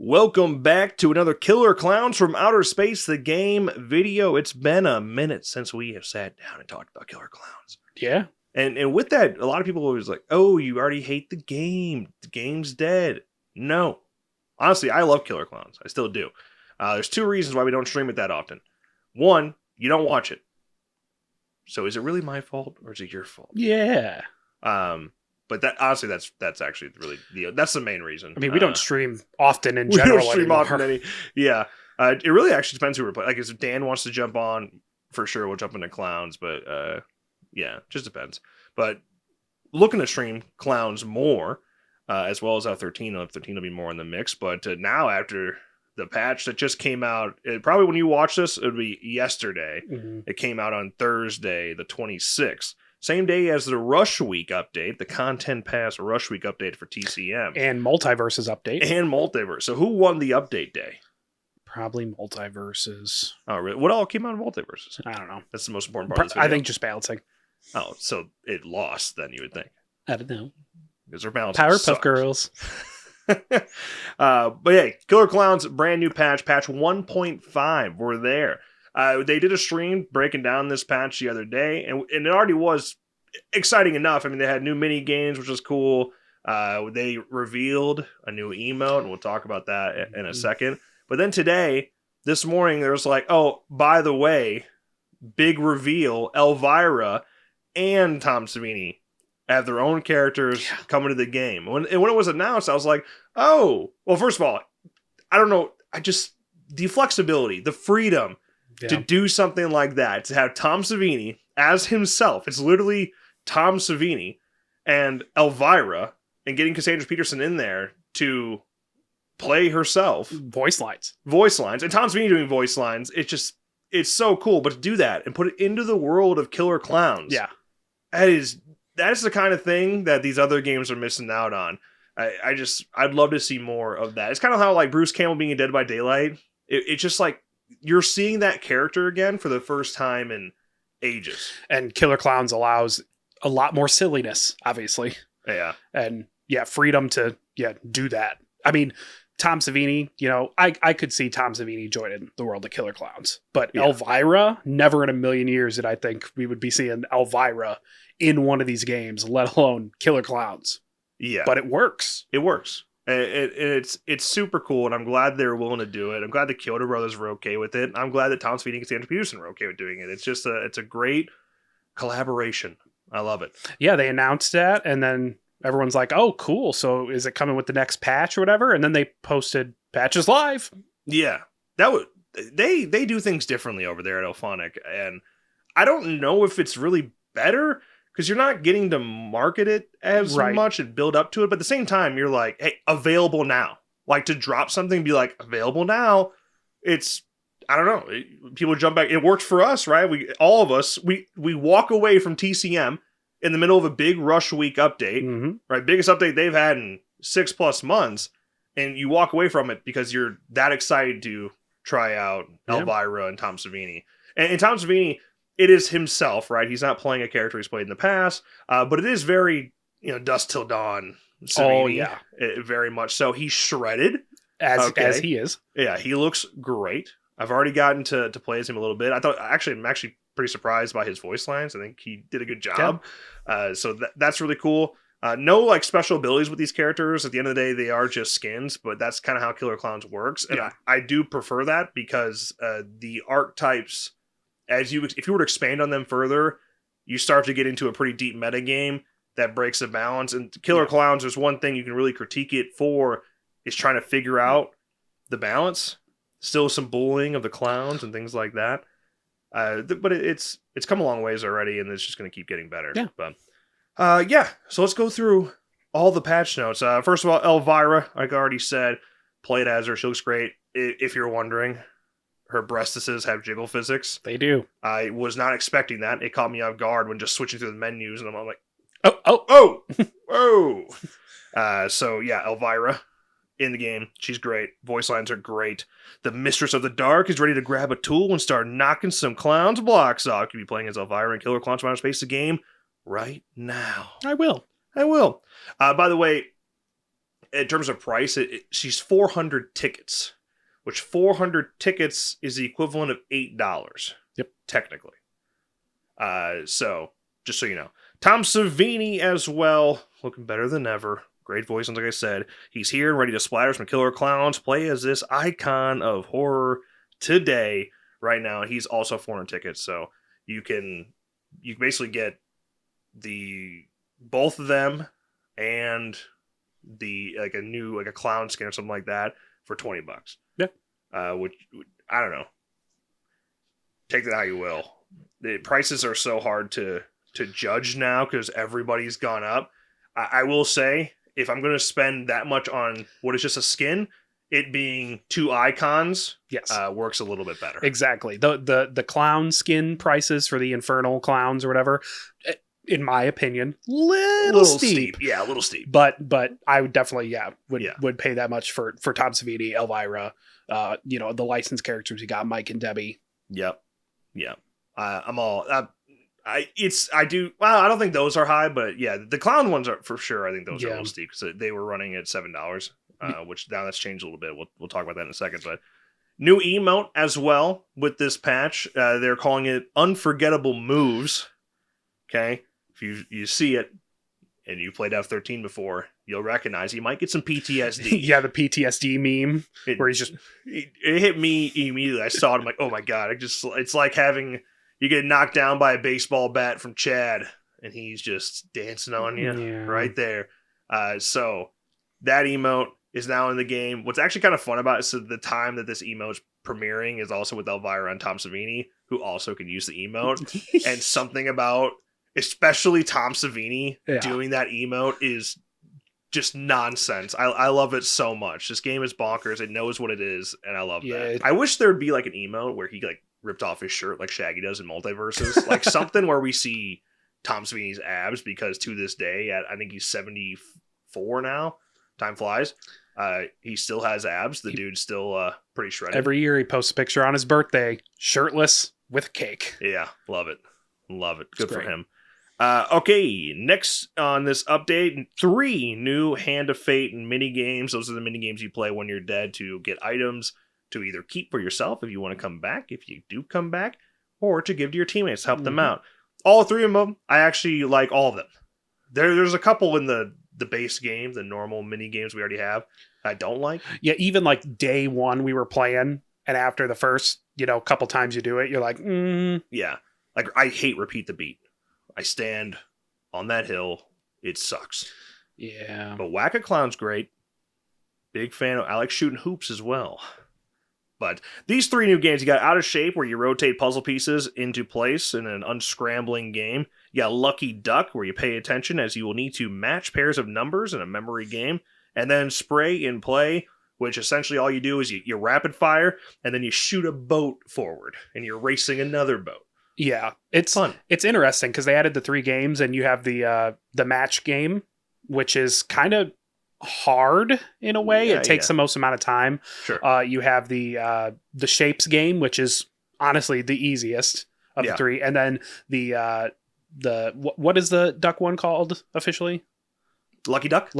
Welcome back to another Killer Klowns from Outer Space, the game video. It's been a minute since we have sat down and talked about Killer Klowns. Yeah. And with that, a lot of people are always like, oh, you already hate the game. The game's dead. No. Honestly, I love Killer Klowns. I still do. There's two reasons why we don't stream it that often. One, you don't watch it. So is it really my fault or is it your fault? Yeah. But that honestly, that's actually really that's the main reason. I mean, we don't stream often in general. We don't stream often. Yeah. It really actually depends who we're playing. Like, if Dan wants to jump on, for sure, we'll jump into Klowns. But yeah, just depends. But looking to stream Klowns more, as well as our 13. 13 will be more in the mix. But now, after the patch that just came out, probably when you watch this, it would be yesterday. Mm-hmm. It came out on Thursday, the 26th. Same day as the Rush Week update, the Content Pass Rush Week update for TCM. And Multiverses update. And Multiverse. So who won the update day? Probably Multiverses. Oh, really? What all came out of Multiverses? I don't know. That's the most important part of this video. I think just balancing. Oh, so it lost then, you would think. I don't know. Because their balancing Powerpuff Girls. But yeah, Killer Klowns, brand new patch 1.5. We're there. They did a stream breaking down this patch the other day, and it already was exciting enough. I mean, they had new mini games, which was cool. They revealed a new emote, and we'll talk about that in a second. But then today, this morning, there was like, oh, by the way, big reveal, Elvira and Tom Savini have their own characters coming to the game. When it was announced, I was like, oh, well, first of all, I don't know, the flexibility, the freedom, to do something like that, to have Tom Savini as himself. It's literally Tom Savini and Elvira, and getting Cassandra Peterson in there to play herself. Voice lines. And Tom Savini doing voice lines. It's so cool. But to do that and put it into the world of Killer Klowns. Yeah. That's the kind of thing that these other games are missing out on. I'd love to see more of that. It's kind of how like Bruce Campbell being in Dead by Daylight. It's just like, you're seeing that character again for the first time in ages. And Killer Klowns allows a lot more silliness, obviously. Yeah. And freedom to do that. I mean, Tom Savini, I could see Tom Savini joining the world of Killer Klowns. But Elvira, never in a million years did I think we would be seeing Elvira in one of these games, let alone Killer Klowns. Yeah. But it works. It works. It's super cool, and I'm glad they're willing to do it. I'm glad the Kyoto brothers were okay with it. I'm glad that Tom Savini and Cassandra Peterson were okay with doing it. It's just it's a great collaboration. I love it. Yeah, they announced that, and then everyone's like, "Oh, cool! So is it coming with the next patch or whatever?" And then they posted patches live. Yeah, they do things differently over there at Elphonic, and I don't know if it's really better. Because you're not getting to market it as much and build up to it. But at the same time, you're like, hey, available now. Like, to drop something and be like, available now. It's, I don't know. People jump back. It worked for us, right? All of us, we walk away from TCM in the middle of a big Rush Week update. Right? Biggest update they've had in 6+ months. And you walk away from it because you're that excited to try out Elvira and Tom Savini. And Tom Savini, it is himself, right? He's not playing a character he's played in the past, but it is very, Dusk Till Dawn. Savini, oh yeah, very much so. He's shredded as he is. Yeah, he looks great. I've already gotten to play as him a little bit. I'm actually pretty surprised by his voice lines. I think he did a good job. Yeah. So that's really cool. No like special abilities with these characters. At the end of the day, they are just skins, but that's kind of how Killer Klowns works, and I do prefer that because the archetypes. If you were to expand on them further, you start to get into a pretty deep meta game that breaks the balance. And Killer Klowns, there's one thing you can really critique it for, is trying to figure out the balance. Still some bullying of the clowns and things like that. But it's come a long ways already, and it's just going to keep getting better. Yeah. But so let's go through all the patch notes. First of all, Elvira, like I already said, played as her. She looks great. If you're wondering, her breastises have jiggle physics. They do. I was not expecting that. It caught me off guard when just switching through the menus, and I'm like, oh. So yeah, Elvira in the game. She's great. Voice lines are great. The Mistress of the Dark is ready to grab a tool and start knocking some clowns' blocks off. You can be playing as Elvira and Killer Klowns from Outer Space, the game right now. I will. By the way, in terms of price, she's 400 tickets, which 400 tickets is the equivalent of $8. Yep. Technically. So, just so you know. Tom Savini as well, looking better than ever. Great voice, and like I said, he's here and ready to splatter some killer clowns, play as this icon of horror today, right now. He's also 400 tickets, so you basically get both of them and a clown skin or something like that for $20. Yeah. Which I don't know. Take that how you will. The prices are so hard to judge now because everybody's gone up. I will say, if I'm going to spend that much on what is just a skin, it being two icons, yes, works a little bit better. Exactly. The clown skin prices for the infernal clowns or whatever, in my opinion, little steep. Yeah, a little steep. But I would definitely would pay that much for Tom Savini, Elvira, the licensed characters you got, Mike and Debbie. Yep. I'm all. I don't think those are high, but yeah, the clown ones are for sure. I think those are a little steep because they were running at $7, which now that's changed a little bit. We'll talk about that in a second. But new emote as well with this patch. They're calling it Unforgettable Moves. Okay, if you see it and you played F13 before, you'll recognize you might get some PTSD. Yeah, the PTSD meme where he's just it hit me immediately. I saw it. I'm like, oh my god! It's like having. You get knocked down by a baseball bat from Chad, and he's just dancing on you right there. So that emote is now in the game. What's actually kind of fun about it is the time that this emote's premiering is also with Elvira and Tom Savini, who also can use the emote. And something about, especially Tom Savini, doing that emote is just nonsense. I love it so much. This game is bonkers. It knows what it is, and I love that. I wish there'd be like an emote where he ripped off his shirt like Shaggy does in Multiverses. Like something where we see Tom Savini's abs, because to this day, I think he's 74 now. Time flies. He still has abs. The dude's still pretty shredded. Every year he posts a picture on his birthday, shirtless with cake. Yeah, love it. Good for him. Okay, next on this update, 3 new Hand of Fate and mini games. Those are the mini games you play when you're dead to get items to either keep for yourself if you want to come back, if you do come back, or to give to your teammates, help them out. All 3 of them, I actually like all of them. There's a couple in the base game, the normal mini games we already have, I don't like. Yeah, even like day 1 we were playing, and after the first, couple times you do it, you're like, Yeah, like I hate Repeat the Beat. I stand on that hill. It sucks. Yeah. But Whack-A-Clown's great. Big fan. I like shooting hoops as well. But these 3 new games, you got Out of Shape, where you rotate puzzle pieces into place in an unscrambling game. You got Lucky Duck, where you pay attention as you will need to match pairs of numbers in a memory game. And then Spray in Play, which essentially all you do is you rapid fire, and then you shoot a boat forward, and you're racing another boat. Yeah, it's fun. It's interesting because they added the 3 games, and you have the match game, which is kind of hard in a way. It takes the most amount of time. Sure. You have the shapes game, which is honestly the easiest of the 3, and then the what is the duck one called officially? Lucky Duck.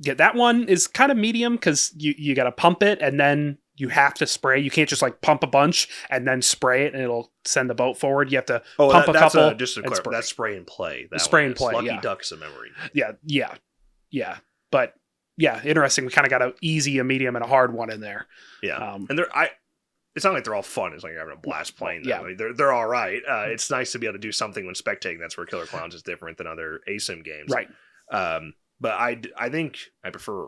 Yeah, that one is kind of medium because you got to pump it and then you have to spray. You can't just pump a bunch and then spray it and it'll send the boat forward. You have to pump a couple. Just to clarify, that's Spray and Play. Spray and Play. Lucky Duck's a memory. Yeah. But yeah, interesting. We kind of got an easy, a medium, and a hard one in there. Yeah, and it's not like they're all fun. It's like you're having a blast playing them. Yeah. I mean, they're all right. It's nice to be able to do something when spectating. That's where Killer Klowns is different than other ASIM games. Right. But I think I prefer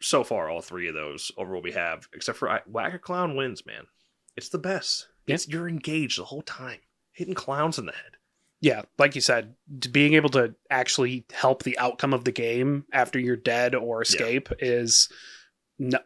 so far all 3 of those over what we have, except for Whack-A-Clown wins, man. It's the best. Yeah. You're engaged the whole time, hitting clowns in the head. Yeah, like you said, being able to actually help the outcome of the game after you're dead or escape is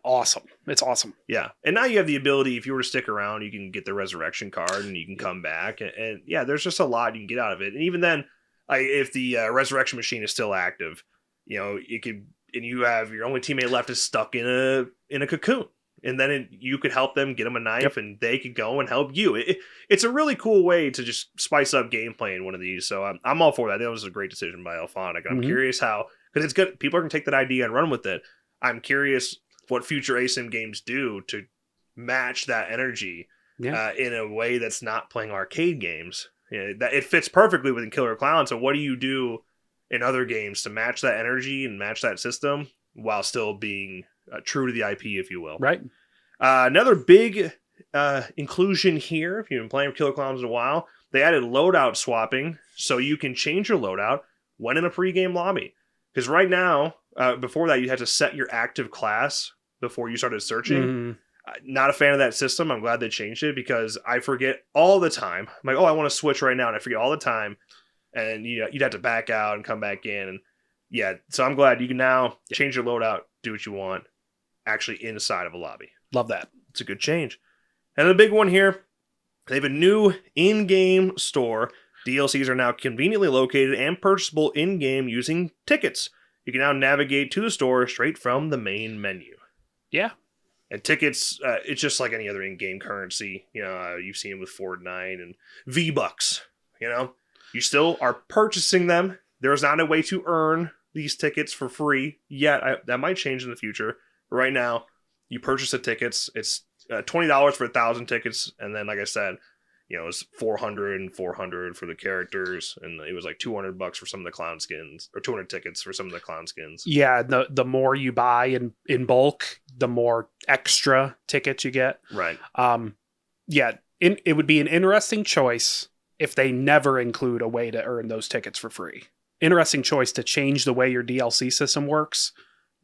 awesome. It's awesome. Yeah, and now you have the ability, if you were to stick around, you can get the resurrection card and you can come back. And yeah, there's just a lot you can get out of it. And even then, if the resurrection machine is still active, it could, and you have your only teammate left is stuck in a cocoon. And then you could help them, get them a knife, and they could go and help you. It's a really cool way to just spice up gameplay in one of these. So I'm all for that. That was a great decision by Alphonic. I'm curious how because it's good. People are gonna take that idea and run with it. I'm curious what future ASIM games do to match that energy in a way that's not playing arcade games. That it fits perfectly within Killer Clowns. So what do you do in other games to match that energy and match that system while still being true to the IP, if you will? Right. Another big inclusion here, if you've been playing Killer Clowns in a while, they added loadout swapping, so you can change your loadout when in a pregame lobby. Because right now, before that, you had to set your active class before you started searching. Not a fan of that system. I'm glad they changed it because I forget all the time. I'm like, oh, I want to switch right now, and I forget all the time. And you'd have to back out and come back in. And yeah, so I'm glad you can now change your loadout, do what you want, actually inside of a lobby. Love that. It's a good change. And the big one here, they have a new in-game store. DLCs are now conveniently located and purchasable in-game using tickets. You can now navigate to the store straight from the main menu. Yeah. And tickets, it's just like any other in-game currency. You've seen it with Fortnite and V-Bucks. You still are purchasing them. There's not a way to earn these tickets for free yet. That might change in the future. But right now, you purchase the tickets. It's $20 for 1,000 tickets. And then, like I said, it was $400 for the characters, and it was like $200 for some of the clown skins, or 200 tickets for some of the clown skins. Yeah, the more you buy in bulk, the more extra tickets you get. Right. It would be an interesting choice if they never include a way to earn those tickets for free. Interesting choice to change the way your DLC system works,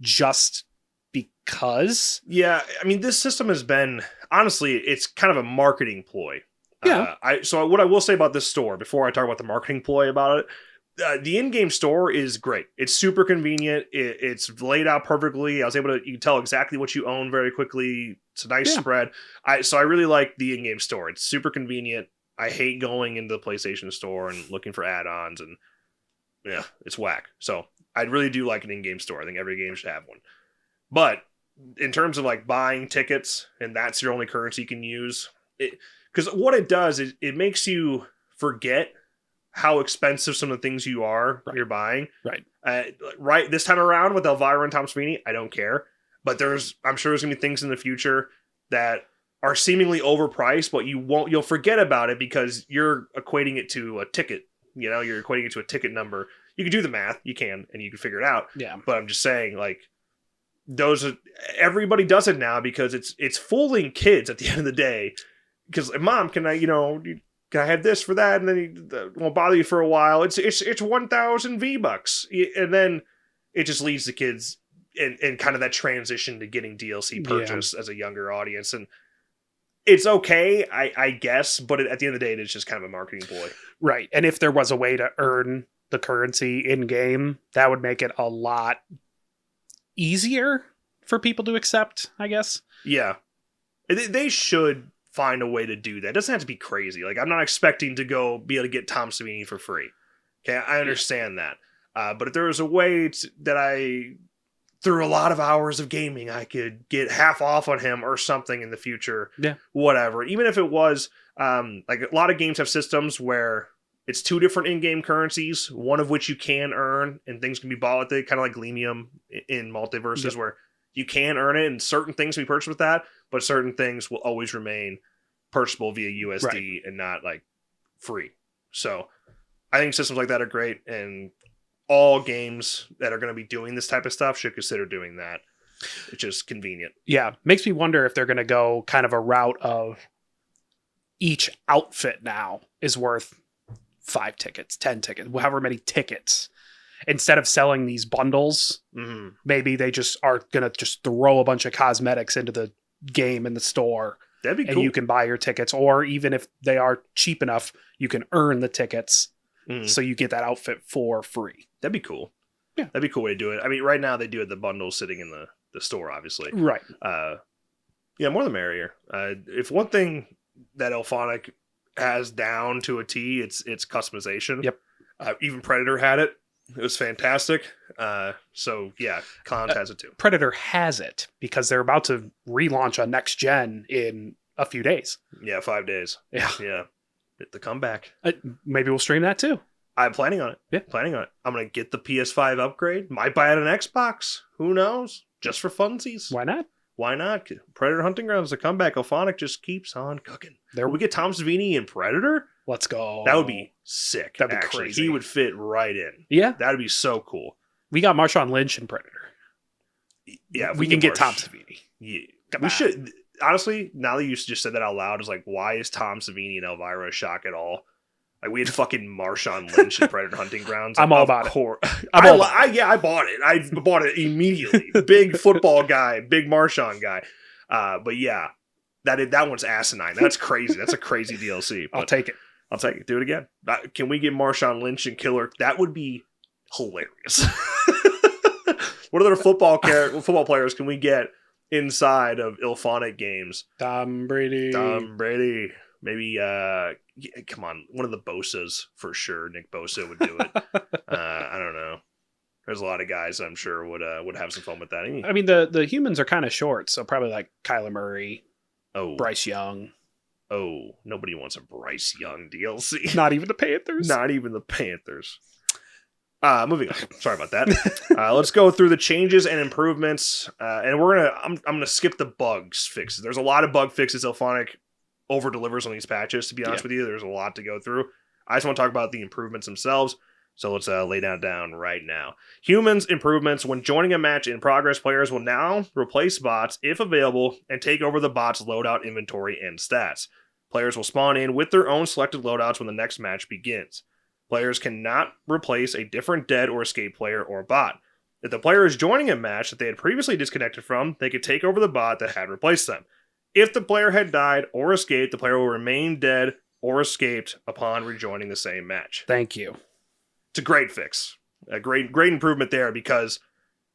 just because. Yeah, I mean, this system has been, honestly, it's kind of a marketing ploy. Yeah. So what I will say about this store, before I talk about the marketing ploy about it, the in-game store is great. It's super convenient. It's laid out perfectly. You can tell exactly what you own very quickly. It's a nice spread. So I really like the in-game store. It's super convenient. I hate going into the PlayStation store and looking for add-ons, and it's whack. So I really do like an in-game store. I think every game should have one. But in terms of like buying tickets, and that's your only currency you can use, because what it does is it makes you forget how expensive some of the things you're buying. Right. This time around with Elvira and Tom Savini, I don't care. But I'm sure there's gonna be things in the future that are seemingly overpriced, but you'll forget about it because you're equating it to a ticket. You're equating it to a ticket number. You can do the math, and you can figure it out. Yeah. But I'm just saying, like, everybody does it now because it's fooling kids at the end of the day. Because, Mom, can I have this for that? And then it won't bother you for a while. It's 1,000 V-Bucks. And then it just leads the kids in kind of that transition to getting DLC purchase as a younger audience. And it's okay, I guess, but at the end of the day, it's just kind of a marketing ploy. Right. And if there was a way to earn the currency in-game, that would make it a lot easier for people to accept, I guess. Yeah. They should find a way to do that. It doesn't have to be crazy. Like, I'm not expecting to go be able to get Tom Savini for free. Okay, I understand that. But if there was a way that through a lot of hours of gaming, I could get half off on him or something in the future. Yeah. Whatever. Even if it was, like, a lot of games have systems where it's two different in-game currencies, one of which you can earn, and things can be bought with it, kind of like Glemium in Multiverses, where you can earn it, and certain things can be purchased with that, but certain things will always remain purchasable via USD and not, like, free. So I think systems like that are great, and all games that are going to be doing this type of stuff should consider doing that. It's just convenient. Yeah. Makes me wonder if they're going to go kind of a route of each outfit now is worth 5 tickets, 10 tickets, however many tickets. Instead of selling these bundles, maybe they just are going to just throw a bunch of cosmetics into the game in the store. That'd be cool. And you can buy your tickets, or even if they are cheap enough, you can earn the tickets so you get that outfit for free. That'd be cool. Yeah. That'd be a cool way to do it. I mean, right now they do it the bundle sitting in the store, obviously. Right. More the merrier. If one thing that Elphonic has down to a T, it's customization. Yep. Even Predator had it. It was fantastic. So yeah, Klowns has it too. Predator has it because they're about to relaunch on next gen in a few days. Yeah, 5 days. Yeah. Yeah. The comeback. Maybe we'll stream that too. I'm planning on it. Yeah. Planning on it. I'm going to get the PS5 upgrade. Might buy it an Xbox. Who knows? Just for funsies. Why not? Why not? Predator Hunting Grounds, the comeback. Elphonic just keeps on cooking. There Can we get Tom Savini in Predator? Let's go. That would be sick. That'd be actually. crazy. He would fit right in. Yeah. That'd be so cool. We got Marshawn Lynch in Predator. Yeah. We can get Tom Savini. Yeah. We should. Honestly, now that you just said that out loud, it's like, why is Tom Savini and Elvira a shock at all? Like, we had fucking Marshawn Lynch in Predator Hunting Grounds. I'm all about it. I bought it. I bought it immediately. Big football guy, big Marshawn guy. But yeah, that one's asinine. That's crazy. That's a crazy DLC. I'll take it. I'll take it. Do it again. Can we get Marshawn Lynch and Killer? That would be hilarious. What other football players can we get inside of Elphonic games? Tom Brady. Maybe, come on, one of the Bosas for sure. Nick Bosa would do it. I don't know. There's a lot of guys I'm sure would have some fun with that. I mean, the humans are kind of short, so probably like Kyler Murray, Bryce Young. Oh, nobody wants a Bryce Young DLC. Not even the Panthers. Not even the Panthers. Moving on. Sorry about that. Let's go through the changes and improvements, and I'm gonna skip the bugs fixes. There's a lot of bug fixes. Elphonic over delivers on these patches. To be honest with you, there's a lot to go through. I just want to talk about the improvements themselves. So let's lay that down right now. Humans improvements. When joining a match in progress, players will now replace bots if available and take over the bot's loadout inventory and stats. Players will spawn in with their own selected loadouts when the next match begins. Players cannot replace a different dead or escaped player or bot. If the player is joining a match that they had previously disconnected from, they could take over the bot that had replaced them. If the player had died or escaped, the player will remain dead or escaped upon rejoining the same match. Thank you. It's a great fix. A great improvement there, because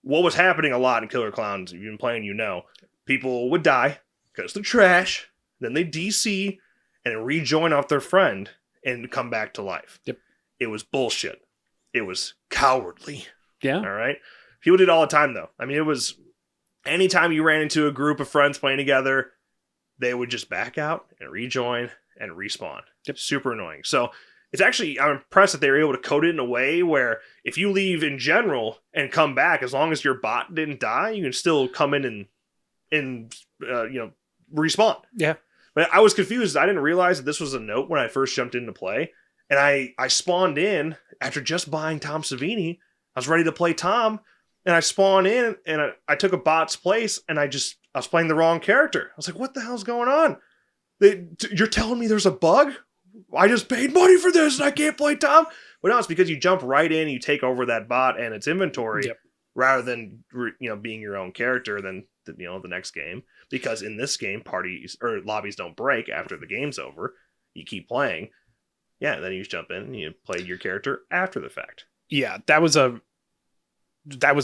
what was happening a lot in Killer Klowns, if you've been playing, you know, people would die because they're trash, then they DC and rejoin off their friend and come back to life. Yep. It was bullshit. It was cowardly. Yeah. All right. People did it all the time, though. I mean, it was anytime you ran into a group of friends playing together, they would just back out and rejoin and respawn. Yep. Super annoying. So it's actually, I'm impressed that they were able to code it in a way where if you leave in general and come back, as long as your bot didn't die, you can still come in and respawn. Yeah. But I was confused. I didn't realize that this was a note when I first jumped into play. And I spawned in after just buying Tom Savini. I was ready to play Tom. And I spawned in and I took a bot's place and I was playing the wrong character. I was like, what the hell's going on? You're telling me there's a bug? I just paid money for this and I can't play Tom? But no, it's because you jump right in, you take over that bot and its inventory, rather than being your own character than the next game. Because in this game, parties or lobbies don't break after the game's over. You keep playing. Yeah, then you just jump in and you play your character after the fact. Yeah, that was a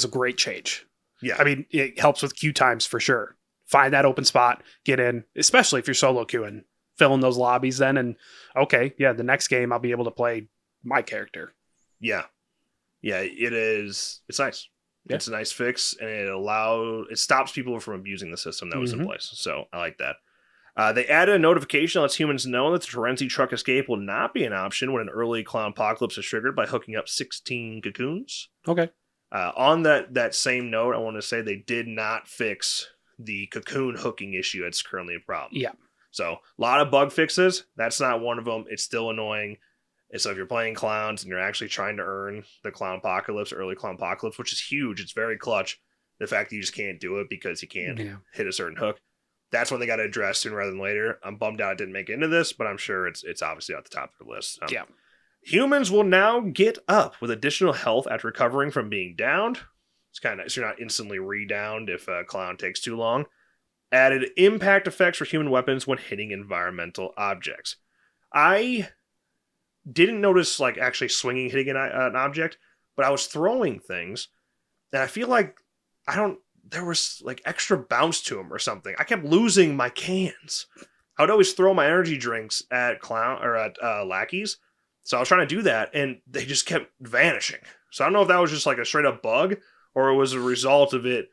great change. Yeah. I mean, it helps with queue times for sure. Find that open spot, get in, especially if you're solo queuing, fill in those lobbies then, and okay, yeah, the next game I'll be able to play my character. Yeah. Yeah, it is. It's nice. Yeah. It's a nice fix, and it stops people from abusing the system that was in place. So I like that. They added a notification that lets humans know that the Terenzi truck escape will not be an option when an early clown apocalypse is triggered by hooking up 16 cocoons. Okay. On that same note, I want to say they did not fix the cocoon hooking issue. It's currently a problem. Yeah. So a lot of bug fixes. That's not one of them. It's still annoying. And so if you're playing clowns and you're actually trying to earn the clown apocalypse, early clown apocalypse, which is huge, it's very clutch. The fact that you just can't do it because you can't hit a certain hook. That's when they got to address sooner rather than later. I'm bummed out it didn't make it into this, but I'm sure it's obviously at the top of the list. Yeah. Humans will now get up with additional health after recovering from being downed. It's kind of nice. You're not instantly re-downed if a clown takes too long. Added impact effects for human weapons when hitting environmental objects. I didn't notice actually swinging, hitting an object, but I was throwing things, and I feel like there was extra bounce to them or something. I kept losing my cans. I would always throw my energy drinks at lackeys. So I was trying to do that and they just kept vanishing. So I don't know if that was just a straight up bug or it was a result of it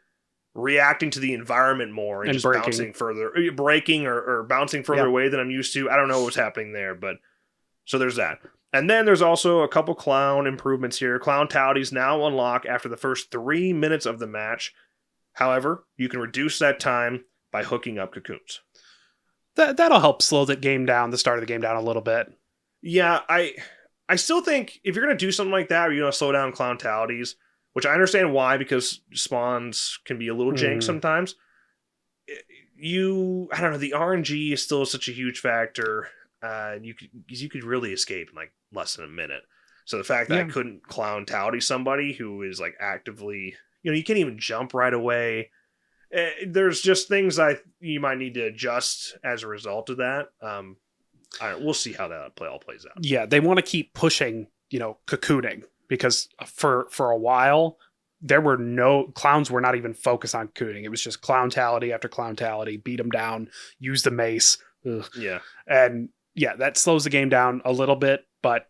reacting to the environment more and just breaking. Bouncing further, breaking or bouncing further away than I'm used to. I don't know what was happening there, but so there's that. And then there's also a couple clown improvements here. Clowntalities now unlock after the first 3 minutes of the match. However, you can reduce that time by hooking up cocoons. That'll help slow the game down, the start of the game down a little bit. Yeah, I still think if you're going to do something like that, or you're going to slow down clowntalities, which I understand why, because spawns can be a little jank sometimes. I don't know, the RNG is still such a huge factor. You could really escape in like less than a minute. So the fact that I couldn't clowntality somebody who is like actively, you can't even jump right away. There's just things you might need to adjust as a result of that. We'll see how that all plays out. Yeah, they want to keep pushing, cocooning, because for a while clowns were not even focused on cocooning. It was just clowntality after clowntality, beat them down, use the mace. Ugh. Yeah. And yeah, that slows the game down a little bit, but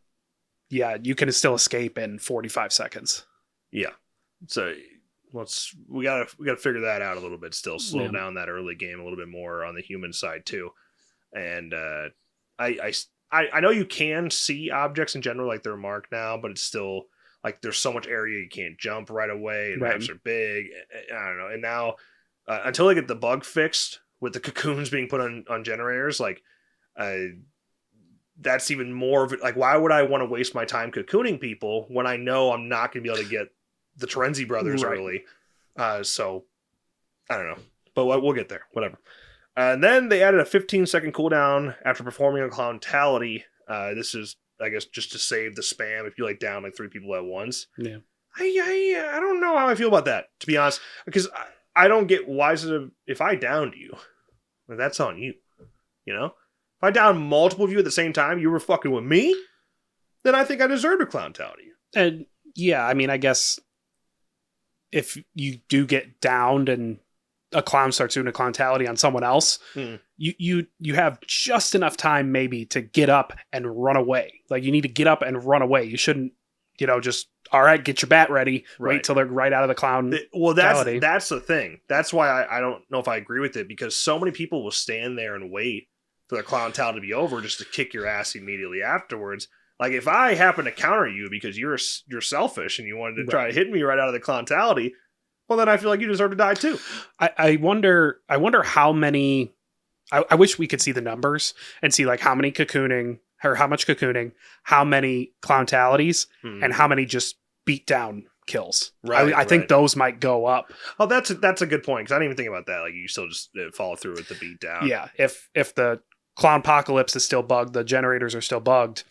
yeah, you can still escape in 45 seconds. Yeah. So we gotta figure that out a little bit still. Slow down that early game a little bit more on the human side too. And I know you can see objects in general, like they're marked now, but it's still like there's so much area you can't jump right away, and maps are big. I don't know. And now until they get the bug fixed with the cocoons being put on generators, like that's even more of it. Like, why would I want to waste my time cocooning people when I know I'm not going to be able to get the Terenzi brothers early? So I don't know, but we'll get there. Whatever. And then they added a 15-second cooldown after performing a clowntality. This is, I guess, just to save the spam if you down like 3 people at once. Yeah. I don't know how I feel about that, to be honest, because I don't get why is it if I downed you, well, that's on you. If I downed multiple of you at the same time, you were fucking with me, then I think I deserved a clowntality. And yeah, I mean, I guess if you do get downed and a clown starts doing a clowntality on someone else, you have just enough time maybe to get up and run away. Like, you need to get up and run away. You shouldn't, just, all right, get your bat ready. Wait till they're right out of the clown. Well, that's the thing. That's why I don't know if I agree with it, because so many people will stand there and wait for the clowntality to be over just to kick your ass immediately afterwards. Like, if I happen to counter you because you're selfish and you wanted to try to hit me right out of the clowntality, well, then I feel like you deserve to die too. I wonder how many. I wish we could see the numbers and see like how many cocooning or how much cocooning, how many clowntalities, and how many just beat down kills. Right. I think those might go up. Oh, that's a good point, because I didn't even think about that. Like, you still just follow through with the beat down. Yeah. If the clown apocalypse is still bugged, the generators are still bugged,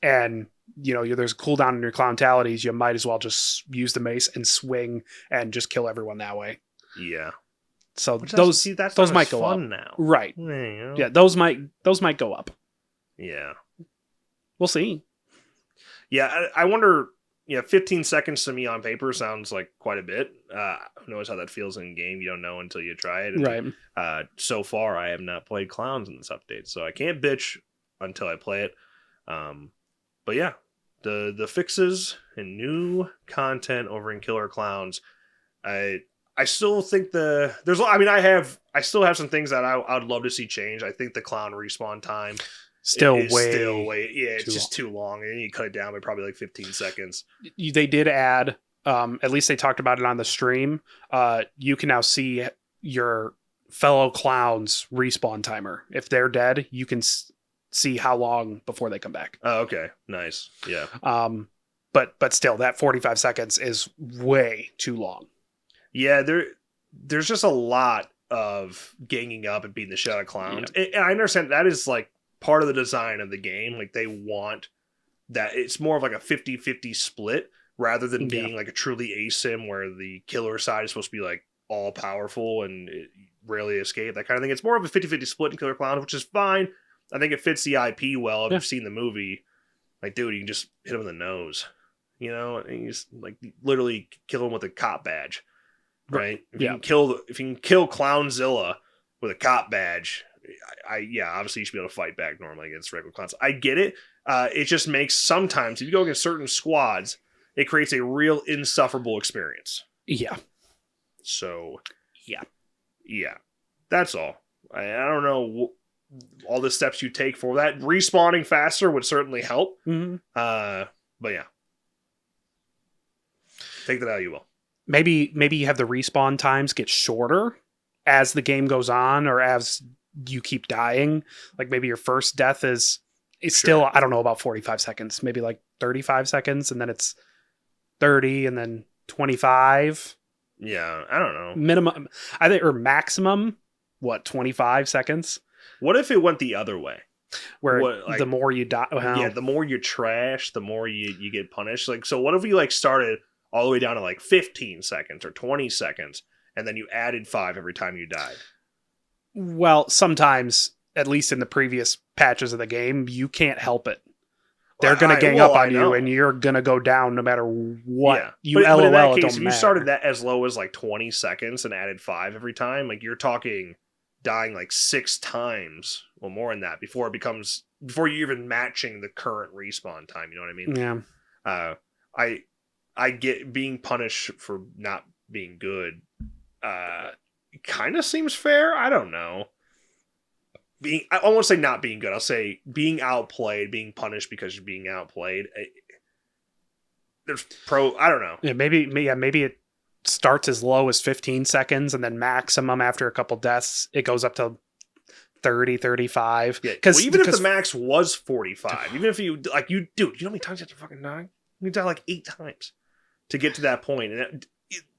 and there's a cooldown in your clowntalities, you might as well just use the mace and swing and just kill everyone that way. Yeah. So those might go up now. Right. Yeah, those might go up. Yeah. We'll see. Yeah, I wonder, 15 seconds to me on paper sounds like quite a bit. Who knows how that feels in game? You don't know until you try it. And, right. So far, I have not played Klowns in this update, so I can't bitch until I play it. But yeah, the fixes and new content over in Killer Klowns, I still think I still have some things that I'd love to see change. I think the clown respawn time still it's just too long. And you cut it down by probably like 15 seconds. They did add, at least they talked about it on the stream. You can now see your fellow clowns respawn timer. If they're dead, you can see how long before they come back. Oh, okay. Nice. Yeah. But still, that 45 seconds is way too long. Yeah, there's just a lot of ganging up and beating the shit out of clowns. Yeah. And I understand that is like part of the design of the game. Like, they want that it's more of like a 50-50 split rather than being like a truly asim where the killer side is supposed to be like all powerful and rarely escape, that kind of thing. It's more of a 50-50 split in Killer Klowns, which is fine. I think it fits the IP well. If you've seen the movie, like, dude, you can just hit him in the nose, and you just like literally kill him with a cop badge. Right? If you can kill Clownzilla with a cop badge, obviously you should be able to fight back normally against regular clowns. I get it. It just makes sometimes, if you go against certain squads, it creates a real insufferable experience. Yeah. So, yeah. That's all. I don't know all the steps you take for that. Respawning faster would certainly help. Mm-hmm. But yeah. Take that how you will. Maybe you have the respawn times get shorter as the game goes on, or as you keep dying. Like maybe your first death is still, I don't know, about 45 seconds, maybe like 35 seconds, and then it's 30, and then 25. Yeah, I don't know. Minimum, I think, or maximum, 25 seconds? What if it went the other way? Where the more you die, yeah, the more you trash, the more you get punished. Like, so what if you like started all the way down to like 15 seconds or 20 seconds, and then you added 5 every time you died? Well, sometimes, at least in the previous patches of the game, you can't help it. They're going to gang up on you, and you're going to go down no matter what. Yeah. You LOL, but in that case, if you started that as low as like 20 seconds and added 5 every time, like you're talking dying like 6 times, well, more than that, before you're even matching the current respawn time. You know what I mean? Yeah. I get being punished for not being good. Kind of seems fair. I don't know. I won't say not being good. I'll say being outplayed, being punished because you're being outplayed. I don't know. Yeah, maybe it starts as low as 15 seconds, and then maximum after a couple deaths, it goes up to 30, 35. Yeah, even if the max was 45, even if you like, you know how many times you have to fucking die? You die like 8 times to get to that point, and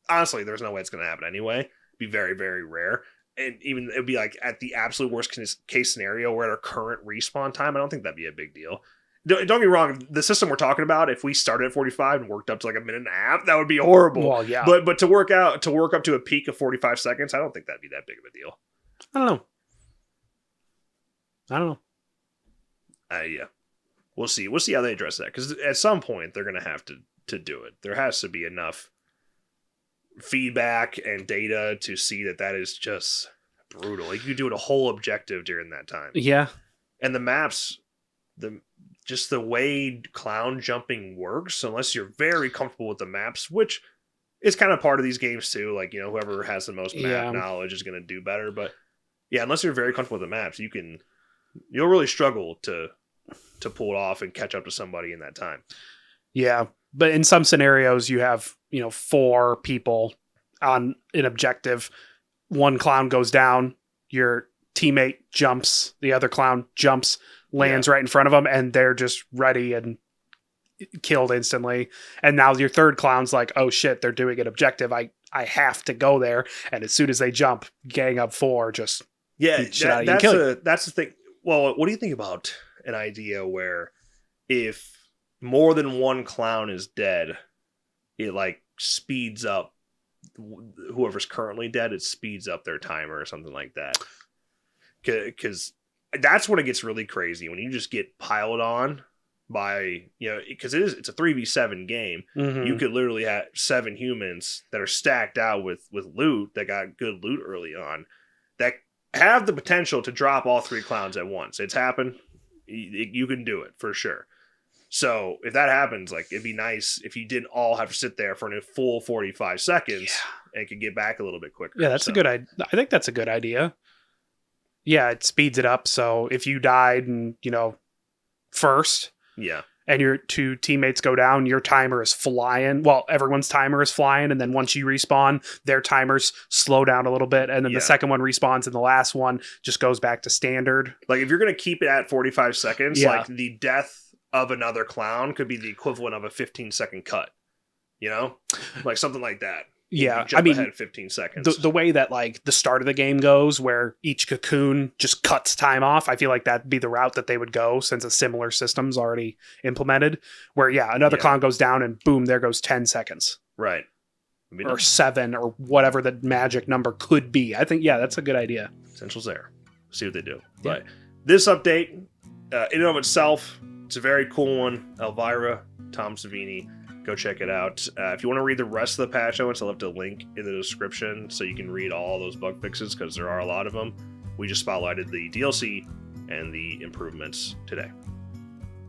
honestly, there's no way it's going to happen anyway. It'd be very, very rare. And even it would be like at the absolute worst case scenario, we're at our current respawn time. I don't think that'd be a big deal. Don't get me wrong. The system we're talking about, if we started at 45 and worked up to like a minute and a half, that would be horrible. Well, yeah. But to work up to a peak of 45 seconds, I don't think that'd be that big of a deal. I don't know. Yeah. We'll see. We'll see how they address that, because at some point they're gonna have to do it. There has to be enough feedback and data to see that is just brutal. Like, you do it a whole objective during that time. Yeah. And the maps, just the way clown jumping works, unless you're very comfortable with the maps, which is kind of part of these games too. Like, you know, whoever has the most map knowledge is going to do better. But yeah, unless you're very comfortable with the maps, you'll really struggle to pull it off and catch up to somebody in that time. Yeah. But in some scenarios, you have, 4 people on an objective. One clown goes down, your teammate jumps, the other clown jumps, lands right in front of them, and they're just ready and killed instantly. And now your third clown's like, oh shit, they're doing an objective. I have to go there. And as soon as they jump, gang up 4 just beat shit out of you and kill you. That's the thing. Well, what do you think about an idea where if more than one clown is dead, it like speeds up whoever's currently dead, it speeds up their timer or something like that. Because that's when it gets really crazy, when you just get piled on by, because it's a 3v7 game. Mm-hmm. You could literally have 7 humans that are stacked out with loot, that got good loot early on, that have the potential to drop all 3 clowns at once. It's happened. You can do it for sure. So if that happens, like, it'd be nice if you didn't all have to sit there for a full 45 seconds and could get back a little bit quicker. Yeah, that's a good idea. I think that's a good idea. Yeah, it speeds it up. So if you died and, first, and your 2 teammates go down, your timer is flying. Well, everyone's timer is flying. And then once you respawn, their timers slow down a little bit. And then the second one respawns and the last one just goes back to standard. Like, if you're going to keep it at 45 seconds, like, the death of another clown could be the equivalent of a 15-second cut, like something like that. Yeah, I mean, ahead 15 seconds. The way that like the start of the game goes, where each cocoon just cuts time off, I feel like that'd be the route that they would go, since a similar system's already implemented. Where another clown goes down and boom, there goes 10 seconds. Right. Or 7 or whatever the magic number could be. I think that's a good idea. Essential's there. See what they do. Yeah. But this update, in and of itself, it's a very cool one. Elvira, Tom Savini. Go check it out. If you want to read the rest of the patch notes, I'll have a link in the description so you can read all those bug fixes, because there are a lot of them. We just spotlighted the DLC and the improvements today.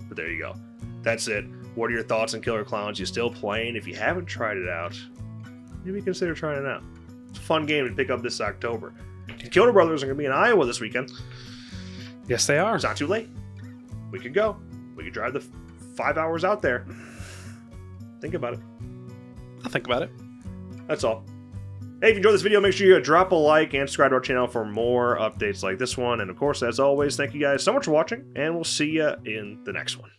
But there you go. That's it. What are your thoughts on Killer Klowns? You still playing? If you haven't tried it out, maybe consider trying it out. It's a fun game to pick up this October. The Kyoto Brothers are going to be in Iowa this weekend. Yes, they are. It's not too late. We could go. We could drive the 5 hours out there. Think about it. I'll think about it. That's all. Hey, if you enjoyed this video, make sure you drop a like and subscribe to our channel for more updates like this one. And of course, as always, thank you guys so much for watching, and we'll see you in the next one.